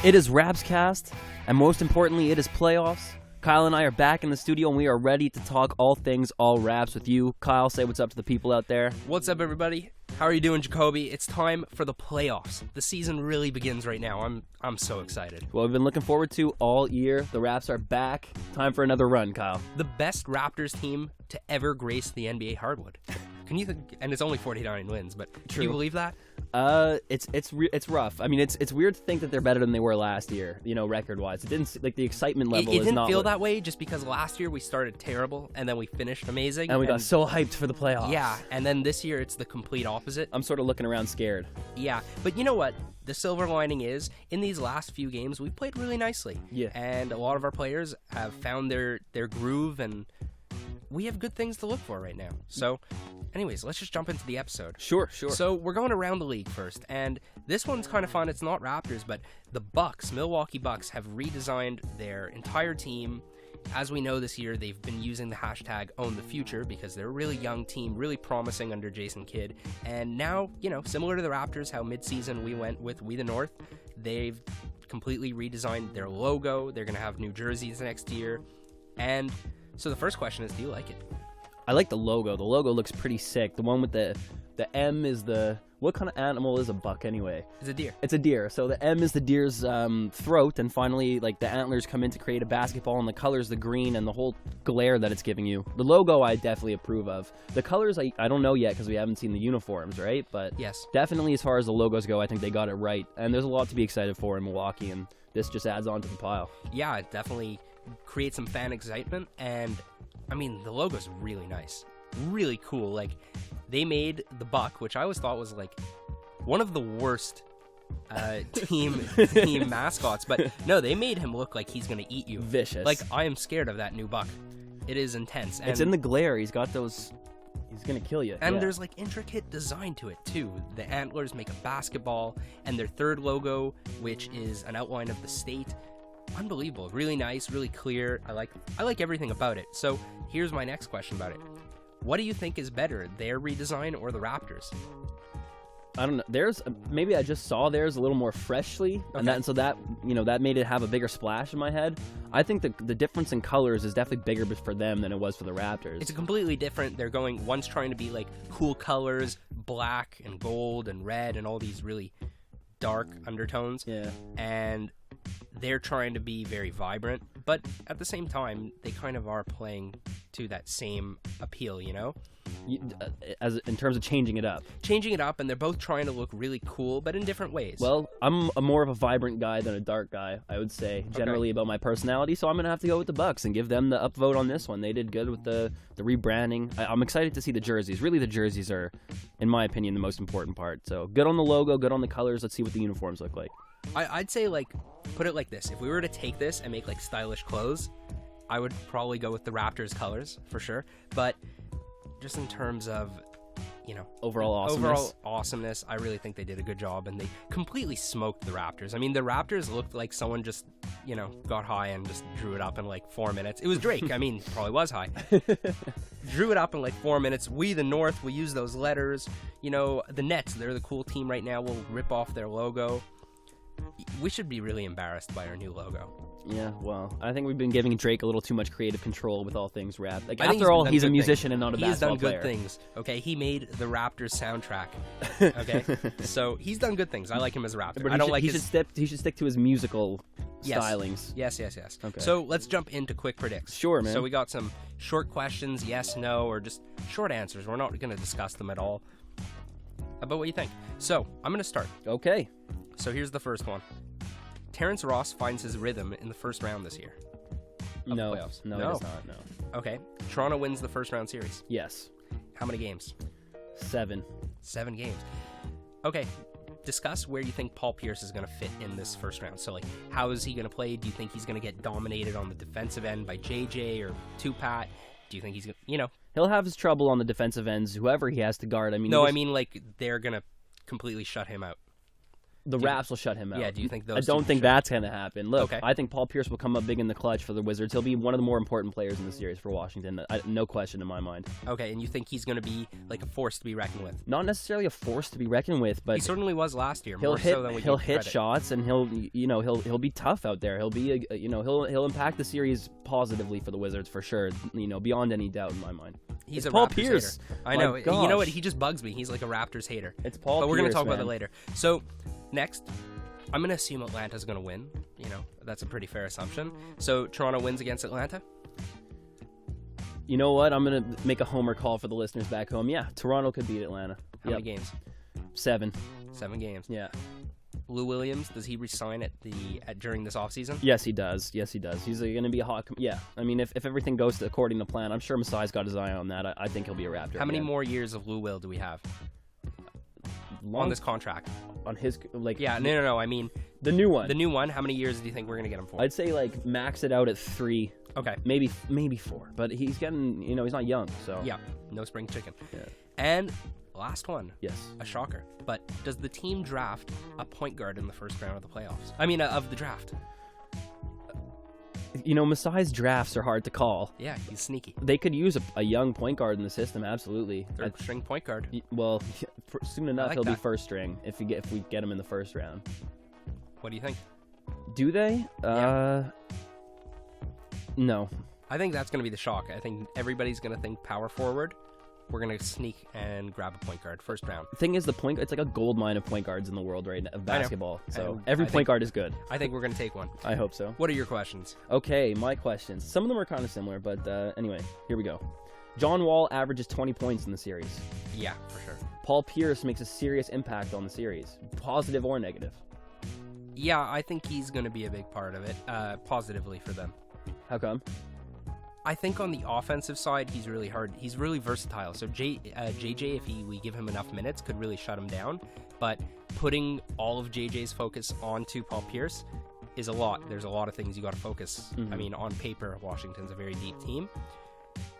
It is Rapscast, and most importantly, it is playoffs. Kyle and I are back in the studio, and we are ready to talk all things all Raps with you. Kyle, say what's up to the people out there. What's up, everybody? How are you doing, Jacoby? It's time for the playoffs. The season really begins right now. I'm so excited. Well, we've been looking forward to all year. The Raps are back. Time for another run, Kyle. The best Raptors team to ever grace the NBA hardwood. Can you think? And it's only 49 wins, but can you believe that? It's rough. I mean, it's weird to think that they're better than they were last year. You know, record-wise, it didn't like the excitement level. It didn't feel that way just because last year we started terrible and then we finished amazing, and we got so hyped for the playoffs. Yeah, and then this year it's the complete opposite. I'm sort of looking around scared. Yeah, but you know what? The silver lining is, in these last few games, we've played really nicely. Yeah. And a lot of our players have found their groove, and we have good things to look for right now. So, anyways, let's just jump into the episode. Sure. So, we're going around the league first, and this one's kind of fun. It's not Raptors, but the Bucks, Milwaukee Bucks, have redesigned their entire team. As we know this year, they've been using the hashtag #OwnTheFuture because they're a really young team, really promising under Jason Kidd. And now, you know, similar to the Raptors, how midseason we went with We the North, they've completely redesigned their logo. They're going to have new jerseys next year. And so the first question is, do you like it? I like the logo. The logo looks pretty sick. The one with the M is the... What kind of animal is a buck anyway? It's a deer. It's a deer. So the M is the deer's throat, and finally, like, the antlers come in to create a basketball, and the color's the green, and the whole glare that it's giving you. The logo I definitely approve of. The colors, I don't know yet because we haven't seen the uniforms, right? But yes, definitely as far as the logos go, I think they got it right. And there's a lot to be excited for in Milwaukee, and this just adds on to the pile. Yeah, it definitely creates some fan excitement, and, I mean, the logo's really nice. Really cool. Like, they made the Buck, which I always thought was like one of the worst team mascots, but no, they made him look like he's gonna eat you. Vicious. Like, I am scared of that new Buck. It is intense. And it's in the glare. He's got those. He's gonna kill you. And there's like intricate design to it too. The antlers make a basketball, and their third logo, which is an outline of the state. Unbelievable. Really nice. Really clear. I like everything about it. So here's my next question about it. What do you think is better, their redesign or the Raptors? I don't know. Theirs, maybe I just saw theirs a little more freshly, okay. and so that that made it have a bigger splash in my head. I think the difference in colors is definitely bigger for them than it was for the Raptors. It's completely different. They're going, one's trying to be like cool colors, black and gold and red and all these really dark undertones. Yeah. And they're trying to be very vibrant, but at the same time, they kind of are playing to that same appeal, you know? As in terms of changing it up. Changing it up, and they're both trying to look really cool, but in different ways. Well, I'm more of a vibrant guy than a dark guy, I would say, generally about my personality, so I'm going to have to go with the Bucks and give them the upvote on this one. They did good with the rebranding. I'm excited to see the jerseys. Really, the jerseys are, in my opinion, the most important part. So good on the logo, good on the colors. Let's see what the uniforms look like. I'd say, like, put it like this. If we were to take this and make, like, stylish clothes, I would probably go with the Raptors colors, for sure. But just in terms of, you know, overall awesomeness, I really think they did a good job, and they completely smoked the Raptors. I mean, the Raptors looked like someone just, you know, got high and just drew it up in, like, 4 minutes. It was Drake. I mean, probably was high. Drew it up in, like, 4 minutes. We, the North, we use those letters. You know, the Nets, they're the cool team right now. We'll rip off their logo. We should be really embarrassed by our new logo. Yeah, well, I think we've been giving Drake a little too much creative control with all things rap. Like, after after all, he's a musician and not a basketball player. He's done good things, okay? He made the Raptors soundtrack, okay? So he's done good things. I like him as a Raptor. But he should stick to his musical stylings. Yes. Okay. So let's jump into quick predicts. Sure, man. So we got some short questions, yes, no, or just short answers. We're not going to discuss them at all. About what you think. So I'm going to start. Okay. So here's the first one. Terrence Ross finds his rhythm in the first round this year. No, the playoffs. No, it is not, no. Okay. Toronto wins the first round series. Yes. How many games? 7. 7 games. Okay. Discuss where you think Paul Pierce is going to fit in this first round. So, like, how is he going to play? Do you think he's going to get dominated on the defensive end by JJ or Tupat? Do you think he's going to, you know? He'll have his trouble on the defensive ends, whoever he has to guard. I mean, no, I mean, like, they're going to completely shut him out. The Raps will shut him out. Yeah, do you think those I don't two think should- that's going to happen. Look, Okay. I think Paul Pierce will come up big in the clutch for the Wizards. He'll be one of the more important players in the series for Washington. No question in my mind. Okay, and you think he's going to be like a force to be reckoned with? Not necessarily a force to be reckoned with, but He certainly was last year. he'll More hit so than we he'll give hit credit. shots, and he'll be tough out there. He'll be he'll impact the series positively for the Wizards for sure. Beyond any doubt in my mind. He's It's a Paul Raptors Pierce. hater. I My know. You know what? gosh. He just bugs me. He's like a Raptors hater. It's Paul. But we're Pierce, gonna talk about man. that later. So next, I'm gonna assume Atlanta's gonna win. That's a pretty fair assumption. So Toronto wins against Atlanta. You know what? I'm gonna make a homer call for the listeners back home. Yeah, Toronto could beat Atlanta. How many games? 7. 7 games. Yeah. Lou Williams, does he resign during this offseason? Yes, he does. He's going to be a hot. Yeah, I mean, if everything goes according to plan, I'm sure Masai's got his eye on that. I think he'll be a Raptor. How many again. more years of Lou Will do we have Long- on this contract? on his Yeah, no. I mean, the new one? the new one. How many years do you think we're gonna get him for? I'd say like max it out at 3, Okay. maybe 4. But he's getting, he's not young, so Yeah. No spring chicken. Yeah. And last one. Yes. A shocker. But does the team draft a point guard in the first round of the playoffs? I mean, of the draft. Masai's drafts are hard to call. Yeah, he's sneaky. They could use a young point guard in the system, absolutely. Third string point guard. Well, soon enough like he'll be that. first string if we get him in the first round. What do you think? Do they? Yeah. No. I think that's going to be the shock. I think everybody's going to think power forward. We're going to sneak and grab a point guard first round. The thing is, it's like a gold mine of point guards in the world right now of basketball. So And every I point think- guard is good. I think we're going to take one. I hope so. What are your questions? Okay, my questions. Some of them are kind of similar, but anyway, here we go. John Wall averages 20 points in the series. Yeah, for sure. Paul Pierce makes a serious impact on the series, positive or negative. Yeah, I think he's going to be a big part of it, positively for them. How come? I think on the offensive side, he's really hard. He's really versatile. So JJ, if we give him enough minutes, could really shut him down. But putting all of JJ's focus onto Paul Pierce is a lot. There's a lot of things you got to focus. Mhm. I mean, on paper, Washington's a very deep team.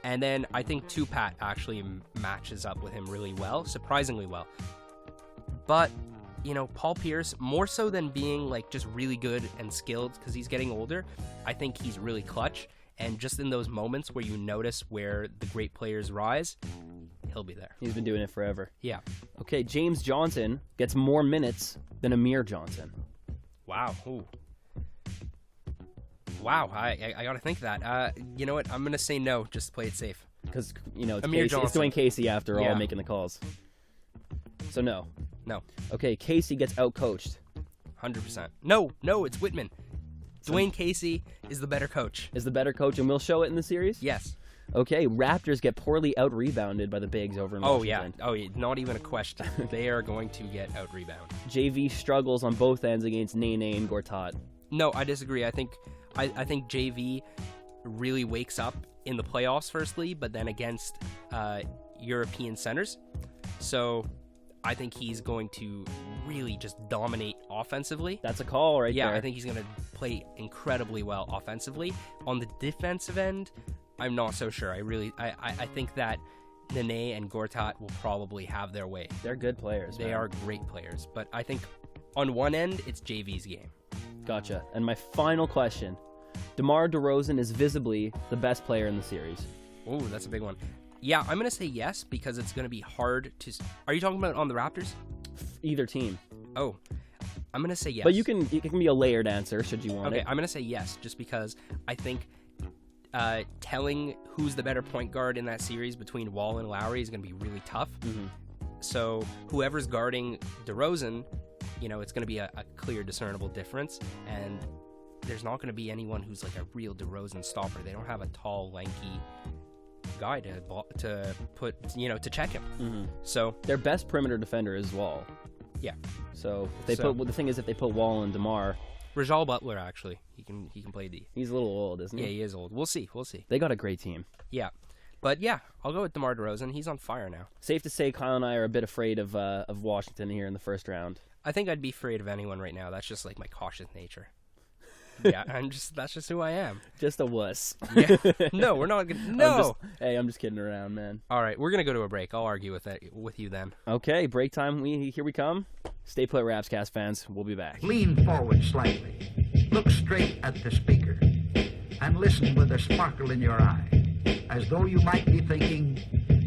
And then I think Tupat actually matches up with him really well, surprisingly well. But, Paul Pierce, more so than being like just really good and skilled because he's getting older, I think he's really clutch. And just in those moments where you notice where the great players rise, he'll be there. He's been doing it forever. Yeah. Okay, James Johnson gets more minutes than Amir Johnson. Wow. Ooh. Wow. I got to think that. You know what? I'm going to say no, just to play it safe. Because, it's Amir Casey. It's Johnson. Dwayne Casey after Yeah. all making the calls. So no. No. Okay, Casey gets outcoached. 100%. No, it's Whitman. Dwayne Casey is the better coach. Is the better coach, and we'll show it in the series? Yes. Okay, Raptors get poorly out-rebounded by the Bigs over in Oh, yeah. Washington. Oh, yeah. Not even a question. They are going to get out-rebound. JV struggles on both ends against Nene and Gortat. No, I disagree. I think JV really wakes up in the playoffs, firstly, but then against European centers. So I think he's going to really just dominate offensively. That's a call right Yeah, there. I think he's going to play incredibly well offensively. On the defensive end, I'm not so sure. I think that Nene and Gortat will probably have their way. They're good players. They man. are great players, but I think on one end, it's JV's game. Gotcha. And my final question. DeMar DeRozan is visibly the best player in the series. Oh, that's a big one. Yeah, I'm going to say yes because it's going to be hard to... Are you talking about on the Raptors? Either team. Oh, I'm going to say yes. But it can be a layered answer should you want Okay, it. I'm going to say yes just because I think telling who's the better point guard in that series between Wall and Lowry is going to be really tough. Mm-hmm. So whoever's guarding DeRozan, it's going to be a clear, discernible difference. And there's not going to be anyone who's like a real DeRozan stopper. They don't have a tall, lanky guy to put, to check him. Mm-hmm. So Their best perimeter defender is Wall. yeah, So if the thing is, if they put Wall and DeMar, Rajal Butler actually, he can play D. he's a little old, isn't he? Yeah, he is old. We'll see. They got a great team. Yeah, but yeah, I'll go with DeMar DeRozan. He's on fire now. Safe to say, Kyle and I are a bit afraid of Washington here in the first round. I think I'd be afraid of anyone right now. That's just like my cautious nature. Yeah, that's just who I am. Just a wuss. Yeah. No, we're not gonna. No. I'm just kidding around, man. All right, we're gonna go to a break. I'll argue with you then. Okay, break time. Here we come. Stay put, Rapscast fans. We'll be back. Lean forward slightly. Look straight at the speaker. And listen with a sparkle in your eye, as though you might be thinking,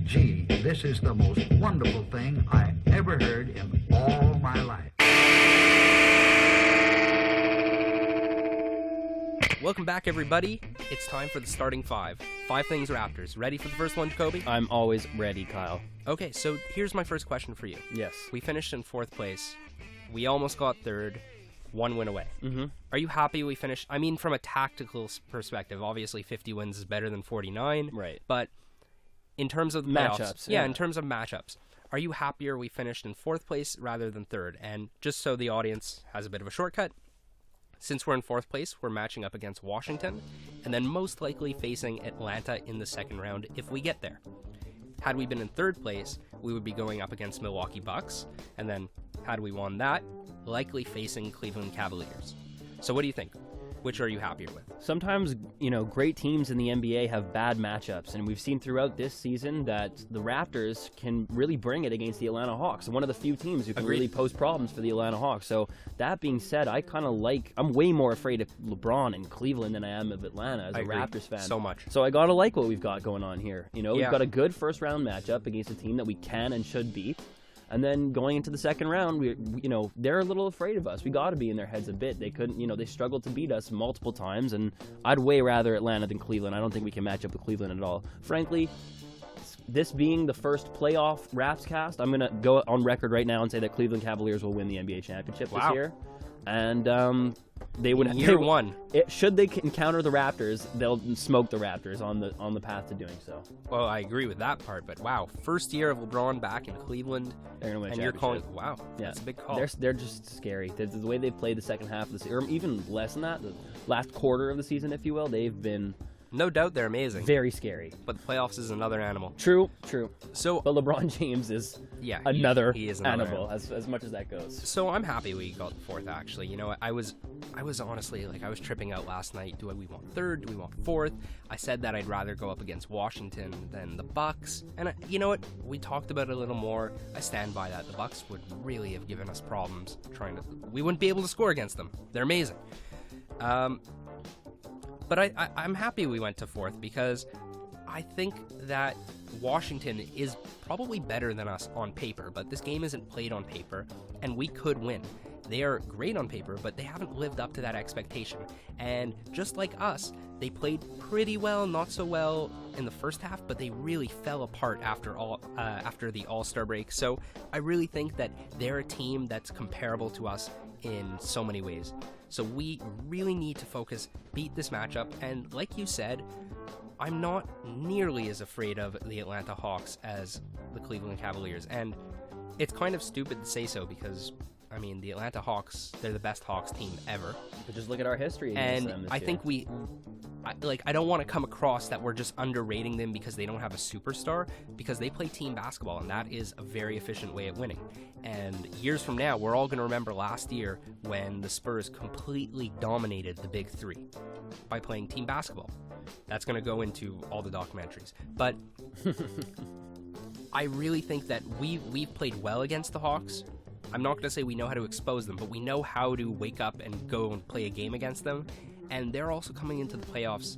gee, this is the most wonderful thing I ever heard in all my life. Welcome back, everybody. It's time for the starting five. 5 things Raptors. Ready for the first one, Jacoby? I'm always ready, Kyle. Okay, so here's my first question for you. Yes. We finished in 4th place. We almost got 3rd. 1 win away. Mm-hmm. Are you happy we finished? I mean, from a tactical perspective, obviously 50 wins is better than 49. Right. But in terms of the playoffs, matchups, yeah, in terms of matchups, are you happier we finished in 4th place rather than 3rd? And just so the audience has a bit of a shortcut, since we're in 4th place, we're matching up against Washington, and then most likely facing Atlanta in the 2nd round if we get there. Had we been in 3rd place, we would be going up against Milwaukee Bucks, and then had we won that, likely facing Cleveland Cavaliers. So what do you think? Which are you happier with? Sometimes, great teams in the NBA have bad matchups, and we've seen throughout this season that the Raptors can really bring it against the Atlanta Hawks. One of the few teams who can really pose problems for the Atlanta Hawks. So that being said, I'm way more afraid of LeBron in Cleveland than I am of Atlanta as a Raptors fan. So much. So I gotta like what we've got going on here. We've got a good first round matchup against a team that we can and should beat. And then going into the 2nd round, they're a little afraid of us. We got to be in their heads a bit. They couldn't, they struggled to beat us multiple times, and I'd way rather Atlanta than Cleveland. I don't think we can match up with Cleveland at all. Frankly, this being the first playoff Rapscast, I'm going to go on record right now and say that Cleveland Cavaliers will win the NBA championship this year. And they would year one. Should they encounter the Raptors, they'll smoke the Raptors on the path to doing so. Well, I agree with that part, but wow, first year of LeBron back in Cleveland, they're gonna win. And you're calling, wow, that's a big call. They're just scary. The way they've played the second half of the season, or even less than that, the last quarter of the season, if you will, they've been. No doubt they're amazing. Very scary. But the playoffs is another animal. True. So, but LeBron James is another animal, as much as that goes. So I'm happy we got 4th, actually. I was honestly, I was tripping out last night. Do we want 3rd? Do we want 4th? I said that I'd rather go up against Washington than the Bucks. And you know what? We talked about it a little more. I stand by that. The Bucks would really have given us problems we wouldn't be able to score against them. They're amazing. But I'm happy we went to 4th because I think that Washington is probably better than us on paper, but this game isn't played on paper, and we could win. They are great on paper, but they haven't lived up to that expectation. And just like us, they played pretty well, not so well in the first half, but they really fell apart after the All-Star break. So I really think that they're a team that's comparable to us in so many ways. So we really need to focus, beat this matchup, and like you said, I'm not nearly as afraid of the Atlanta Hawks as the Cleveland Cavaliers. And it's kind of stupid to say so because, the Atlanta Hawks, they're the best Hawks team ever. But just look at our history against them And this I year. think I don't want to come across that we're just underrating them because they don't have a superstar, because they play team basketball, and that is a very efficient way of winning. And years from now, we're all going to remember last year when the Spurs completely dominated the Big Three by playing team basketball. That's going to go into all the documentaries. But I really think that we've played well against the Hawks. I'm not going to say we know how to expose them, but we know how to wake up and go and play a game against them. And they're also coming into the playoffs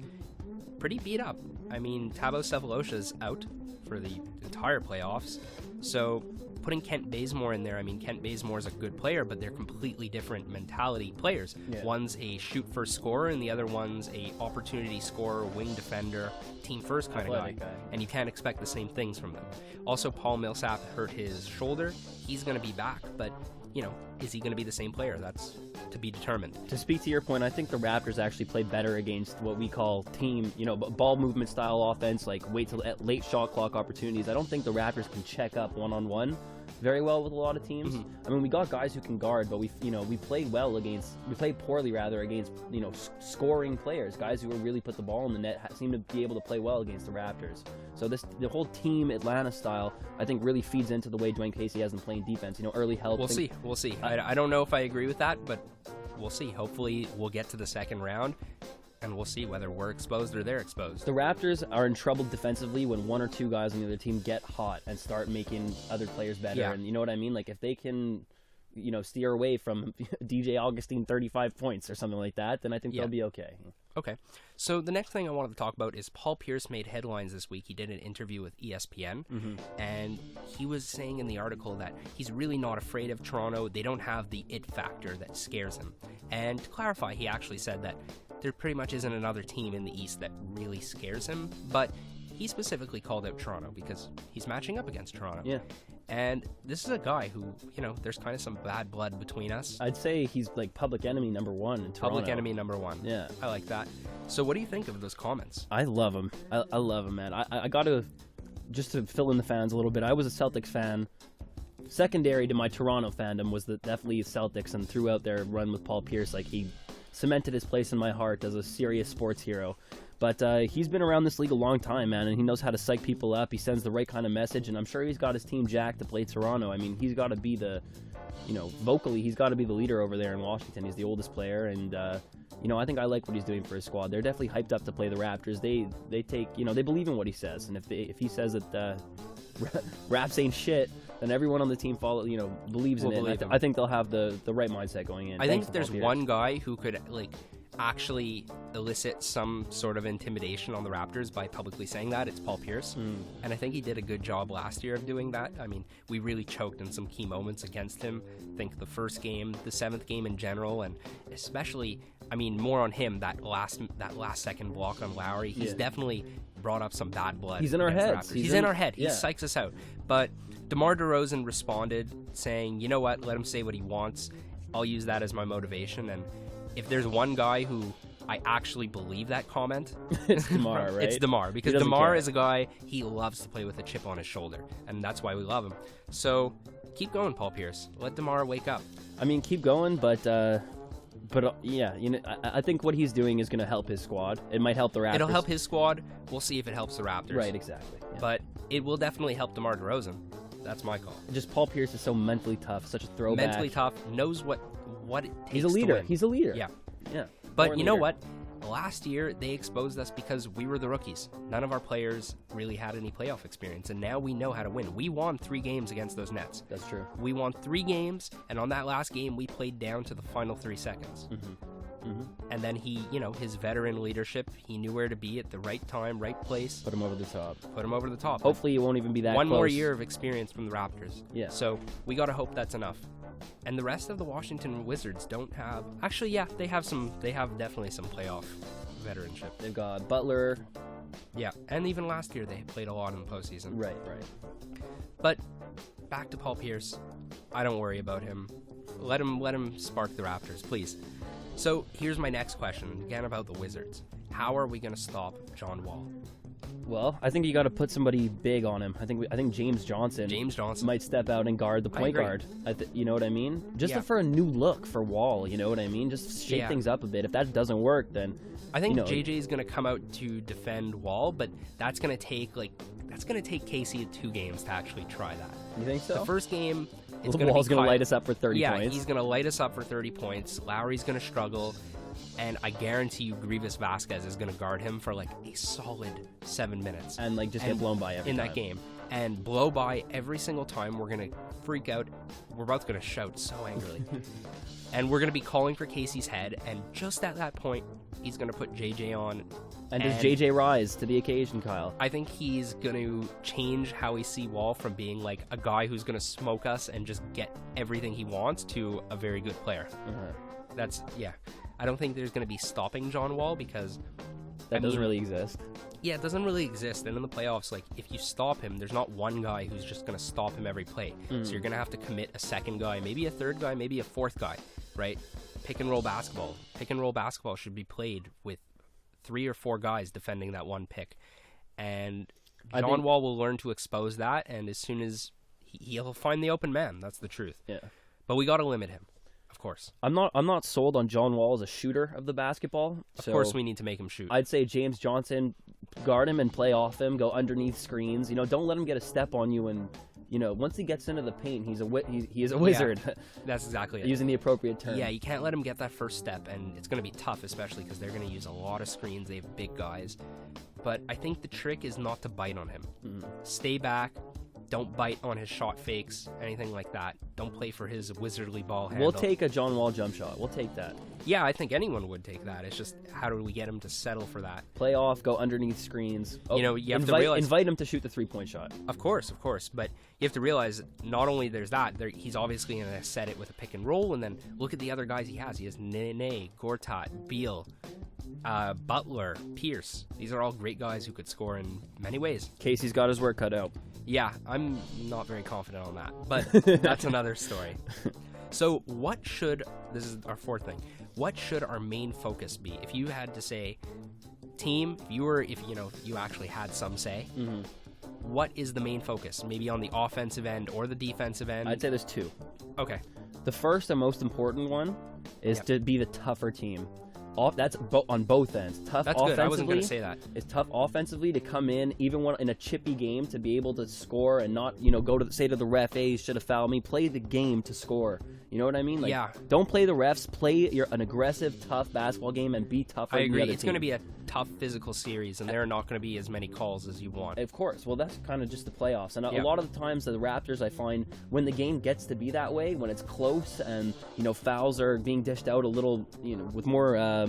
pretty beat up. Thabo Sefolosha's out for the entire playoffs. So putting Kent Bazemore in there, Kent Bazemore's a good player, but they're completely different mentality players. Yeah. One's a shoot-first scorer, and the other one's a opportunity scorer, wing defender, team-first kind of guy. And you can't expect the same things from them. Also, Paul Millsap hurt his shoulder. He's going to be back, but, is he going to be the same player? That's to be determined. To speak to your point, I think the Raptors actually play better against what we call team, ball movement style offense, like wait till late shot clock opportunities. I don't think the Raptors can check up one-on-one very well with a lot of teams. Mm-hmm. We got guys who can guard, but we played poorly against, scoring players, guys who really put the ball in the net, seem to be able to play well against the Raptors. So the whole team Atlanta style, I think, really feeds into the way Dwayne Casey has them playing defense. Early help. We'll see. I don't know if I agree with that, but we'll see. Hopefully, we'll get to the second round, and we'll see whether we're exposed or they're exposed. The Raptors are in trouble defensively when one or two guys on the other team get hot and start making other players better. Yeah. And you know what I mean? Like, if they can, steer away from DJ Augustine 35 points or something like that, then I think they'll be okay. Okay. So the next thing I wanted to talk about is Paul Pierce made headlines this week. He did an interview with ESPN, and he was saying in the article that he's really not afraid of Toronto. They don't have the it factor that scares him. And to clarify, he actually said that there pretty much isn't another team in the East that really scares him, but he specifically called out Toronto because he's matching up against Toronto. Yeah. And this is a guy who, there's kind of some bad blood between us. I'd say he's like public enemy number one in Toronto. Public enemy number one. Yeah. I like that. So what do you think of those comments? I love him. I love him, man. I got to, just to fill in the fans a little bit, I was a Celtics fan. Secondary to my Toronto fandom was definitely Celtics, and throughout their run with Paul Pierce, like, he cemented his place in my heart as a serious sports hero. But he's been around this league a long time, man, and he knows how to psych people up. He sends the right kind of message, and I'm sure he's got his team jacked to play Toronto. I mean, he's got to be vocally, he's got to be the leader over there in Washington. He's the oldest player, and, I think I like what he's doing for his squad. They're definitely hyped up to play the Raptors. They take, they believe in what he says, and if he says that Raps ain't shit, then everyone on the team believes in it. I think they'll have the right mindset going in. I think if there's one guy who could, actually elicit some sort of intimidation on the Raptors by publicly saying that, it's Paul Pierce. And I think he did a good job last year of doing that. I mean, we really choked in some key moments against him. I think the first game, the seventh game in general, and especially, more on him, that last second block on Lowry. He's definitely brought up some bad blood. He's in our heads. He's in our head. He psychs us out. But DeMar DeRozan responded saying, you know what, let him say what he wants. I'll use that as my motivation. And if there's one guy who I actually believe that comment, it's DeMar, right? It's DeMar, because DeMar is a guy, he loves to play with a chip on his shoulder, and that's why we love him. So keep going, Paul Pierce. Let DeMar wake up. Keep going, but yeah, I think what he's doing is going to help his squad. It might help the Raptors. It'll help his squad. We'll see if it helps the Raptors. Right, exactly. Yeah. But it will definitely help DeMar DeRozan. That's my call. Just Paul Pierce is so mentally tough, such a throwback. Mentally tough, knows what it takes. He's a leader. To win. He's a leader. Yeah. But you know what? Last year, they exposed us because we were the rookies. None of our players really had any playoff experience, and now we know how to win. We won 3 games against those Nets. That's true. We won 3 games, and on that last game, we played down to the final 3 seconds. And then he, his veteran leadership, he knew where to be at the right time, right place. Put him over the top. Hopefully, it won't even be that One close. more year of experience from the Raptors. Yeah. So we got to hope that's enough. And the rest of the Washington Wizards don't have... Actually, yeah, they have definitely some playoff veteranship. They've got Butler. Yeah, and even last year they played a lot in the postseason. Right. But back to Paul Pierce. I don't worry about him. Let him spark the Raptors, please. So here's my next question, again about the Wizards. How are we going to stop John Wall? Well, I think you got to put somebody big on him. I think James Johnson might step out and guard the point guard. You know what I mean? Just for a new look for Wall. You know what I mean? Just shake things up a bit. If that doesn't work, then I think JJ is going to come out to defend Wall, but that's going to take Casey 2 games to actually try that. You think so? The first game, Wall's going to light us up for 30 points. Yeah, he's going to light us up for 30 points. Lowry's going to struggle. And I guarantee you Grievous Vasquez is going to guard him for a solid 7 minutes. And just get blown by every time. That game. And blow by every single time. We're going to freak out. We're both going to shout so angrily. And we're going to be calling for Casey's head. And just at that point, he's going to put JJ on. And does JJ rise to the occasion, Kyle? I think he's going to change how we see Wall from being like a guy who's going to smoke us and just get everything he wants to a very good player. I don't think there's going to be stopping John Wall because... That doesn't really exist. Yeah, it doesn't really exist. And in the playoffs, if you stop him, there's not one guy who's just going to stop him every play. So you're going to have to commit a second guy, maybe a third guy, maybe a fourth guy, right? Pick and roll basketball. Pick and roll basketball should be played with 3 or 4 guys defending that one pick. And John Wall will learn to expose that, and as soon as he'll find the open man. That's the truth. Yeah. But we got to limit him. Of course. I'm not sold on John Wall as a shooter of the basketball. Of course we need to make him shoot. I'd say James Johnson, guard him and play off him, go underneath screens. Don't let him get a step on you and, once he gets into the paint, he is a wizard. That's exactly it. Using the appropriate term. Yeah, you can't let him get that first step, and it's going to be tough, especially because they're going to use a lot of screens. They have big guys. But I think the trick is not to bite on him. Stay back. Don't bite on his shot fakes, anything like that. Don't play for his wizardly ball handle. We'll take a John Wall jump shot. We'll take that. Yeah, I think anyone would take that. It's just, how do we get him to settle for that? Play off, go underneath screens. You have to realize... Invite him to shoot the three-point shot. Of course. But you have to realize, not only there's that, he's obviously going to set it with a pick and roll, and then look at the other guys he has. He has Nene, Gortat, Beal, Butler, Pierce. These are all great guys who could score in many ways. Casey's got his work cut out. Yeah, I'm not very confident on that, but that's another story. So this is our fourth thing, what should our main focus be? If you had to say, team, if you actually had some say, what is the main focus? Maybe on the offensive end or the defensive end? I'd say there's two. Okay. The first and most important one is to be the tougher team. That's on both ends. Tough That's offensively. good. I wasn't going to say that. It's tough offensively to come in, even when in a chippy game, to be able to score and not, go to say to the ref, "Hey, you should have fouled me." Play the game to score. You know what I mean? Like, yeah. Don't play the refs. Play an aggressive, tough basketball game and be tougher. I agree. Than the other It's going to team. be a tough physical series, and there are not going to be as many calls as you want. Of course. Well, that's kind of just the playoffs. And a lot of the times, the Raptors, I find, when the game gets to be that way, when it's close and fouls are being dished out a little, with more.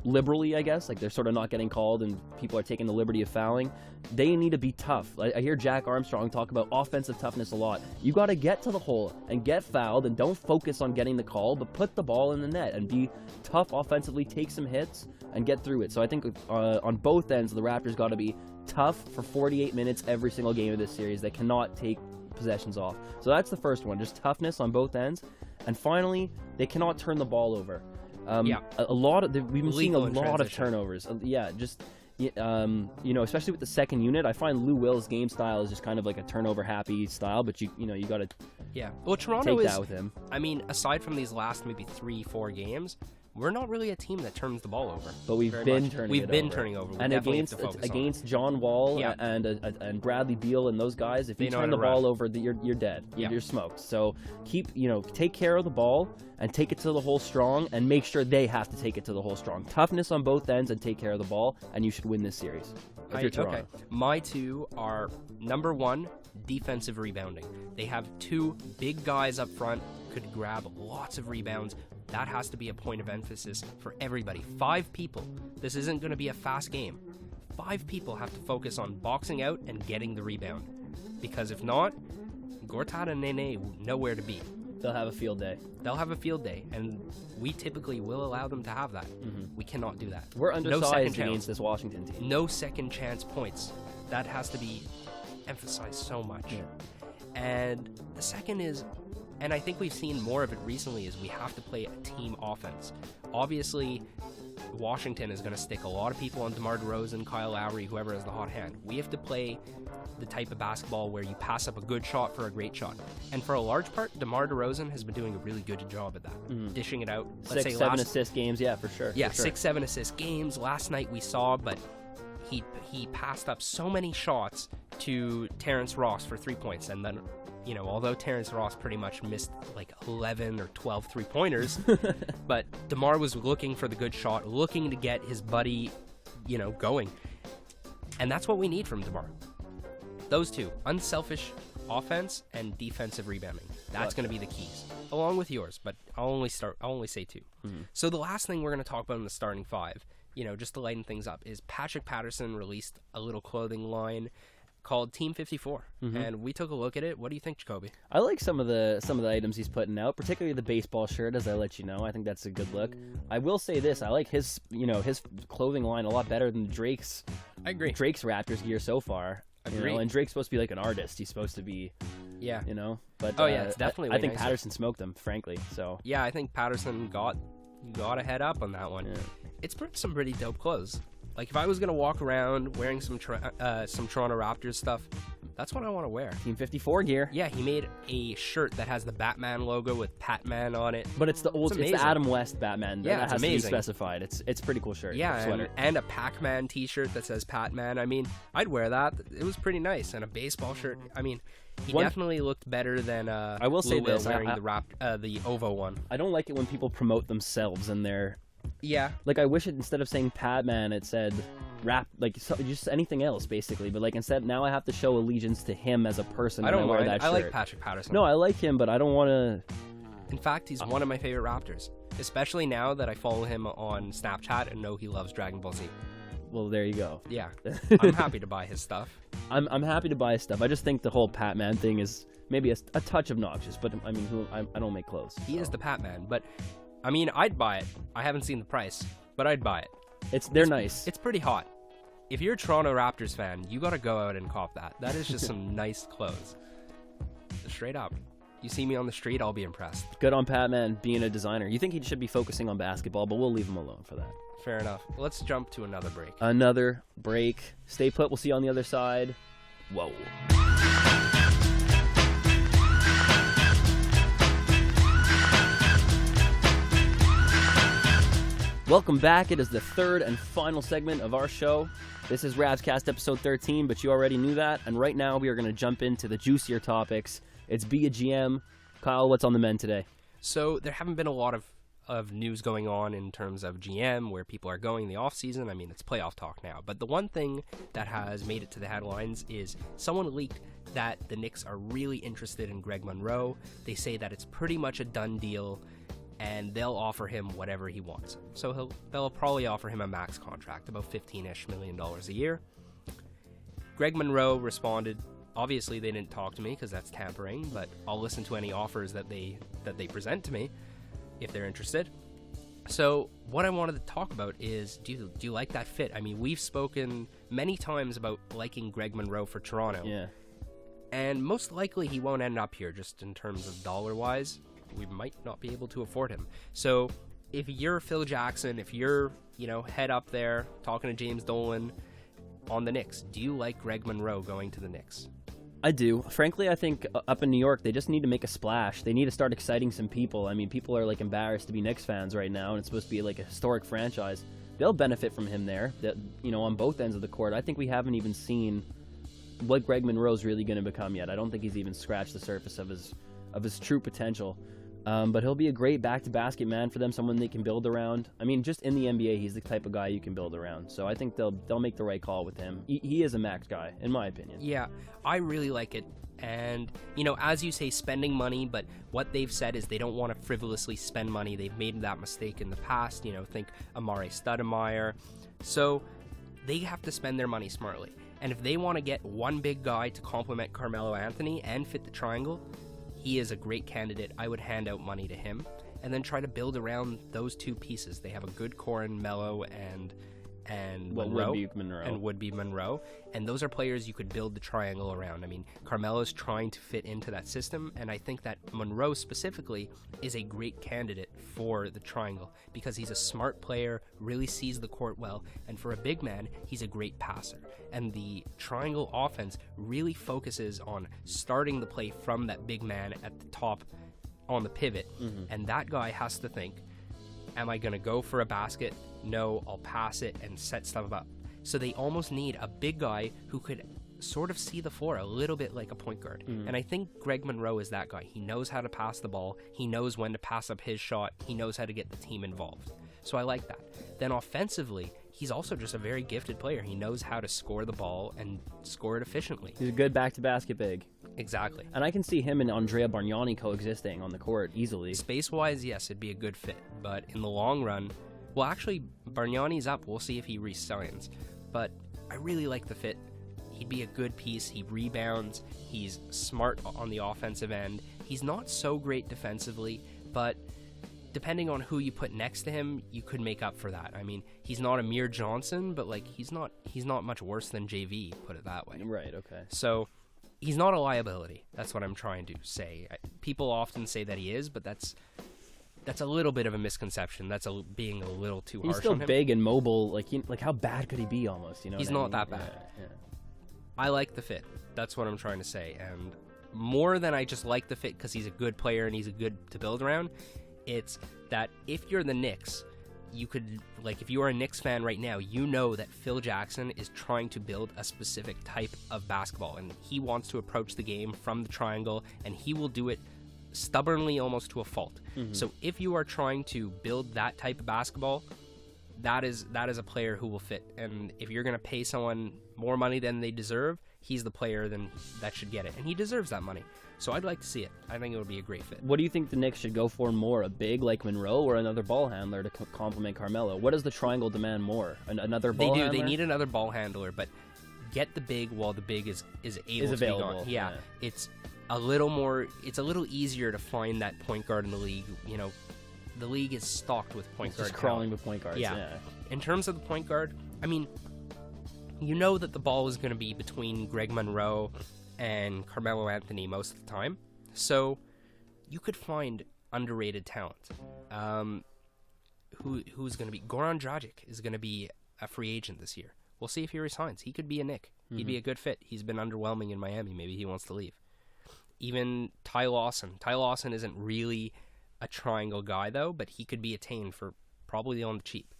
Liberally, I guess, like they're sort of not getting called and people are taking the liberty of fouling. They need to be tough. I hear Jack Armstrong talk about offensive toughness a lot. You got to get to the hole and get fouled, and don't focus on getting the call, but put the ball in the net and be tough offensively, take some hits and get through it. So I think on both ends, the Raptors got to be tough for 48 minutes every single game of this series. They cannot take possessions off. So that's the first one, just toughness on both ends. And finally, they cannot turn the ball over. We've been seeing a lot of turnovers. Especially with the second unit, I find Lou Will's game style is just kind of like a turnover happy style. But you got to Well, Toronto take that with him. I mean, aside from these last maybe 3-4 games, we're not really a team that turns the ball over. But we've been turning over. And against John Wall and Bradley Beal and those guys, if you turn the ball over, you're dead. You're smoked. So take care of the ball and take it to the hole strong, and make sure they have to take it to the hole strong. Toughness on both ends and take care of the ball, and you should win this series. If you're Toronto. Okay. My two are, number one, defensive rebounding. They have two big guys up front, could grab lots of rebounds. That has to be a point of emphasis for everybody. 5 people. This isn't going to be a fast game. 5 people have to focus on boxing out and getting the rebound. Because if not, Gortat and Nene nowhere to be. They'll have a field day. And we typically will allow them to have that. We cannot do that. We're undersized against this Washington team. No second chance points. That has to be emphasized so much. Yeah. And the second is, and I think we've seen more of it recently, is we have to play a team offense. Obviously, Washington is going to stick a lot of people on DeMar DeRozan, Kyle Lowry, whoever has the hot hand. We have to play the type of basketball where you pass up a good shot for a great shot. And for a large part, DeMar DeRozan has been doing a really good job at that. Dishing it out. 6-7 assist games, for sure. Yeah, 6-7 assist games. Last night we saw, but he passed up so many shots to Terrence Ross for 3 points. And then, although Terrence Ross pretty much missed like 11 or 12 3-pointers, but DeMar was looking for the good shot, looking to get his buddy, going. And that's what we need from DeMar. Those two, unselfish offense and defensive rebounding. That's going to be the keys, along with yours, but I'll only say 2. So the last thing we're going to talk about in the starting 5, just to lighten things up, is Patrick Patterson released a little clothing line called Team 54, and we took a look at it. What do you think, Jacoby? I like some of the items he's putting out, particularly the baseball shirt, as I let you know. I think that's a good look. I will say this: I like his clothing line a lot better than Drake's. I agree. Drake's Raptors gear so far. Agreed. And Drake's supposed to be like an artist. He's supposed to be, But it's definitely. I think Patterson smoked them, frankly. So yeah, I think Patterson got a head up on that one. Yeah. It's some pretty dope clothes. Like if I was gonna walk around wearing some Toronto Raptors stuff, That's what I want to wear. Team 54 gear. Yeah, he made a shirt that has the Batman logo with Patman on it. But it's the old, it's the Adam West Batman. Yeah, that it's has amazing. to be specified. It's a pretty cool shirt. Yeah, sweater. and a Pac-Man t-shirt that says Patman. I mean, I'd wear that. It was pretty nice. And a baseball shirt. I mean, he definitely looked better than I will say this, wearing the OVO one. I don't like it when people promote themselves and they're... Yeah. Like, I wish it, instead of saying Patman, it said just anything else, basically. But, like, instead, now I have to show allegiance to him as a person I don't when I wear mind. that shirt. I like Patrick Patterson. No, I like him, but I don't want to... In fact, he's one of my favorite Raptors. Especially now that I follow him on Snapchat and know he loves Dragon Ball Z. Well, there you go. Yeah. I'm happy to buy his stuff. I'm happy to buy his stuff. I just think the whole Patman thing is maybe a touch obnoxious, but, I mean, I don't make clothes. He is the Patman, but, I mean, I'd buy it. I haven't seen the price, but I'd buy it. They're nice. It's pretty hot. If you're a Toronto Raptors fan, you gotta go out and cop that. That is just some nice clothes. Straight up. You see me on the street, I'll be impressed. Good on Patman being a designer. You think he should be focusing on basketball, but we'll leave him alone for that. Fair enough. Let's jump to another break. Another break. Stay put. We'll see you on the other side. Whoa. Welcome back. It is the third and final segment of our show. This is Rapscast episode 13, but you already knew that. And right now we are going to jump into the juicier topics. It's Be a GM. Kyle, what's on the men today? So there haven't been a lot of news going on in terms of GM, where people are going in the offseason. I mean, it's playoff talk now. But the one thing that has made it to the headlines is someone leaked that the Knicks are really interested in Greg Monroe. They say that it's pretty much a done deal, and they'll offer him whatever he wants. So they'll probably offer him a max contract, about $15-ish million a year. Greg Monroe responded, obviously they didn't talk to me because that's tampering, but I'll listen to any offers that they present to me if they're interested. So what I wanted to talk about is, do you like that fit? I mean, we've spoken many times about liking Greg Monroe for Toronto. Yeah. And most likely he won't end up here, just in terms of dollar-wise. We might not be able to afford him. So if you're Phil Jackson, if you're, head up there talking to James Dolan on the Knicks, do you like Greg Monroe going to the Knicks? I do. Frankly, I think up in New York, they just need to make a splash. They need to start exciting some people. I mean, people are like embarrassed to be Knicks fans right now, and it's supposed to be like a historic franchise. They'll benefit from him there, on both ends of the court. I think we haven't even seen what Greg Monroe's really going to become yet. I don't think he's even scratched the surface of his true potential. But he'll be a great back-to-basket man for them, someone they can build around. I mean, just in the NBA, he's the type of guy you can build around. So I think they'll make the right call with him. He is a max guy, in my opinion. Yeah, I really like it. And, as you say, spending money, but what they've said is they don't want to frivolously spend money. They've made that mistake in the past, think Amare Stoudemire. So they have to spend their money smartly. And if they want to get one big guy to complement Carmelo Anthony and fit the triangle, he is a great candidate. I would hand out money to him and then try to build around those two pieces. They have a good core in Melo and would-be Monroe. And those are players you could build the triangle around. I mean, Carmelo's trying to fit into that system, and I think that Monroe specifically is a great candidate for the triangle because he's a smart player, really sees the court well, and for a big man, he's a great passer. And the triangle offense really focuses on starting the play from that big man at the top on the pivot, and that guy has to think, am I going to go for a basket? No, I'll pass it and set stuff up. So they almost need a big guy who could sort of see the floor a little bit like a point guard. And I think Greg Monroe is that guy. He knows how to pass the ball. He knows when to pass up his shot. He knows how to get the team involved. So I like that. Then offensively, he's also just a very gifted player. He knows how to score the ball and score it efficiently. He's a good back-to-basket big. Exactly. And I can see him and Andrea Bargnani coexisting on the court easily. Space-wise, yes, it'd be a good fit. But in the long run, well, actually, Bargnani's up. We'll see if he re-signs. But I really like the fit. He'd be a good piece. He rebounds. He's smart on the offensive end. He's not so great defensively, but depending on who you put next to him, you could make up for that. I mean, he's not Amir Johnson, but he's not much worse than JV, put it that way. Right, okay. So he's not a liability. That's what I'm trying to say. People often say that he is, but that's a little bit of a misconception. That's being a little too harsh on him. He's still big and mobile. Like how bad could he be almost? He's not that bad. Yeah. I like the fit. That's what I'm trying to say. And more than I just like the fit because he's a good player and he's a good to build around, it's that if you're the Knicks, you could, like, if you are a Knicks fan right now, you know that Phil Jackson is trying to build a specific type of basketball, and he wants to approach the game from the triangle, and he will do it stubbornly, almost to a fault. So if you are trying to build that type of basketball, that is a player who will fit. And if you're going to pay someone more money than they deserve, he's the player that should get it, and he deserves that money. So I'd like to see it. I think it would be a great fit. What do you think the Knicks should go for more? A big like Monroe or another ball handler to complement Carmelo? What does the triangle demand more? Another ball handler? They need another ball handler, but get the big while the big is able to be gone. Yeah. It's a little easier to find that point guard in the league. You know, the league is stocked with point guard. Just crawling with point guards. Yeah. In terms of the point guard, I mean, you know that the ball is going to be between Greg Monroe and Carmelo Anthony most of the time, so you could find underrated talent. Who's going to be? Goran Dragic is going to be a free agent this year. We'll see if he resigns. He could be a Knick. He'd be a good fit. He's been underwhelming in Miami. Maybe he wants to leave. Even Ty Lawson. Ty Lawson isn't really a triangle guy, though, but he could be attained for probably on the cheap.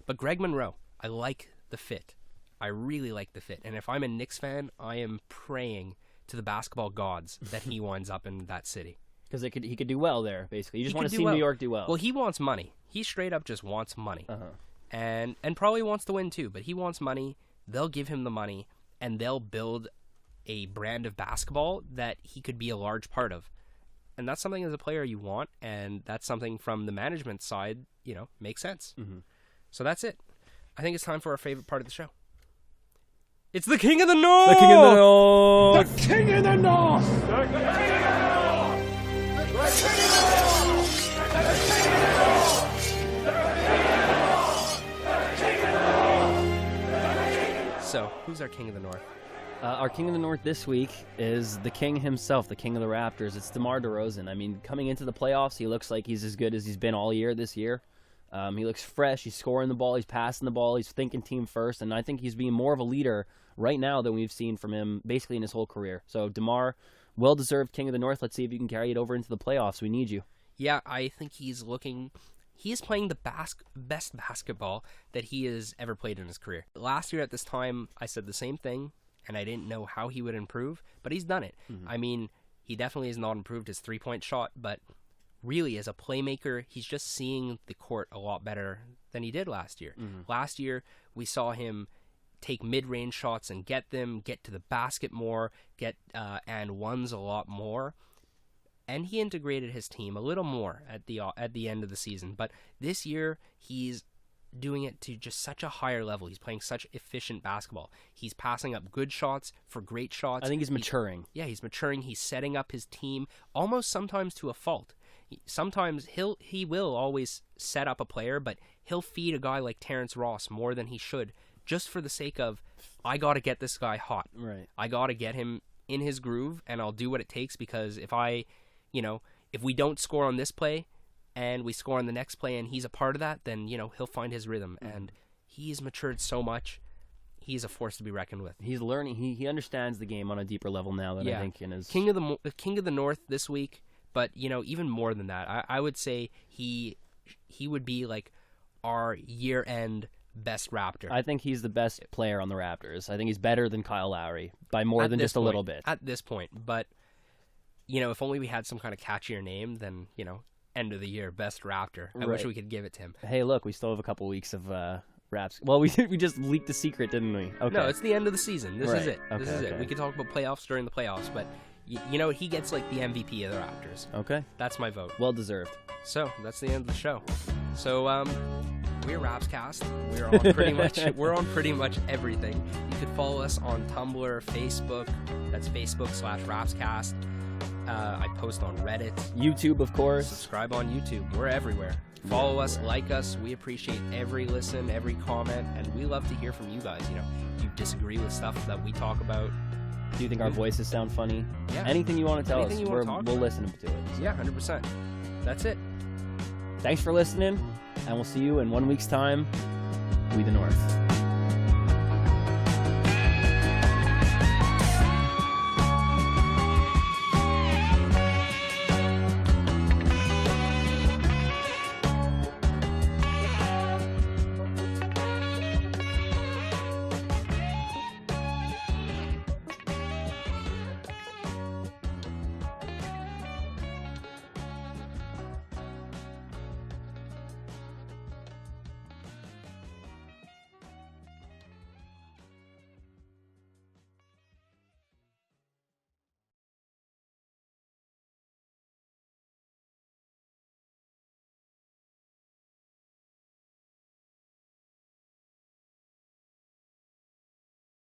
But Greg Monroe, I like the fit. I really like the fit. And if I'm a Knicks fan, I am praying to the basketball gods that he winds up in that city. Because he could do well there, basically. You just want to see New York do well. Well, he wants money. He straight up just wants money. And probably wants to win too, but he wants money. They'll give him the money, and they'll build a brand of basketball that he could be a large part of. And that's something as a player you want, and that's something from the management side, you know, makes sense. So that's it. I think it's time for our favorite part of the show. It's the King of the North! The King of the North! The King of the North! The King of the North! The King of the North! So, who's our King of the North? Our King of the North this week is the King himself, the King of the Raptors. It's DeMar DeRozan. I mean, coming into the playoffs, he looks like he's as good as he's been all year this year. He looks fresh. He's scoring the ball. He's passing the ball. He's thinking team first. And I think he's being more of a leader right now than we've seen from him basically in his whole career. So, DeMar, well-deserved King of the North. Let's see if you can carry it over into the playoffs. We need you. Yeah, I think he is playing the best basketball that he has ever played in his career. Last year at this time, I said the same thing, and I didn't know how he would improve, but he's done it. I mean, he definitely has not improved his three-point shot, but really, as a playmaker, he's just seeing the court a lot better than he did last year. Last year, we saw him take mid-range shots and get to the basket more, and ones a lot more. And he integrated his team a little more at the end of the season. But this year, he's doing it to just such a higher level. He's playing such efficient basketball. He's passing up good shots for great shots. I think he's maturing. He's maturing. He's setting up his team almost sometimes to a fault. Sometimes he will always set up a player, but he'll feed a guy like Terrence Ross more than he should, just for the sake of, I got to get this guy hot. Right. I got to get him in his groove, and I'll do what it takes, because if we don't score on this play and we score on the next play and he's a part of that, then, he'll find his rhythm. And he's matured so much. He's a force to be reckoned with. He's learning. He understands the game on a deeper level now than I think in his... King of the North this week, but, even more than that, I would say he would be like our year-end best Raptor. I think he's the best player on the Raptors. I think he's better than Kyle Lowry by more than just a little bit. At this point. But, if only we had some kind of catchier name, then, end of the year, best Raptor. I wish we could give it to him. Hey, look, we still have a couple weeks of Raps. Well, we just leaked the secret, didn't we? Okay. No, it's the end of the season. This is it. Okay, this is it. We could talk about playoffs during the playoffs, but, he gets like the MVP of the Raptors. Okay. That's my vote. Well deserved. So, that's the end of the show. So, we're Rapscast. We're on pretty much everything. You could follow us on Tumblr, Facebook. That's Facebook/Rapscast. I post on Reddit. YouTube, of course. Subscribe on YouTube. We're everywhere. Follow us, like us. We appreciate every listen, every comment, and we love to hear from you guys. If you disagree with stuff that we talk about. Do you think our voices sound funny? Yeah. Anything you want to tell us, we'll listen to it. So. Yeah, 100%. That's it. Thanks for listening, and we'll see you in 1 week's time. We the North.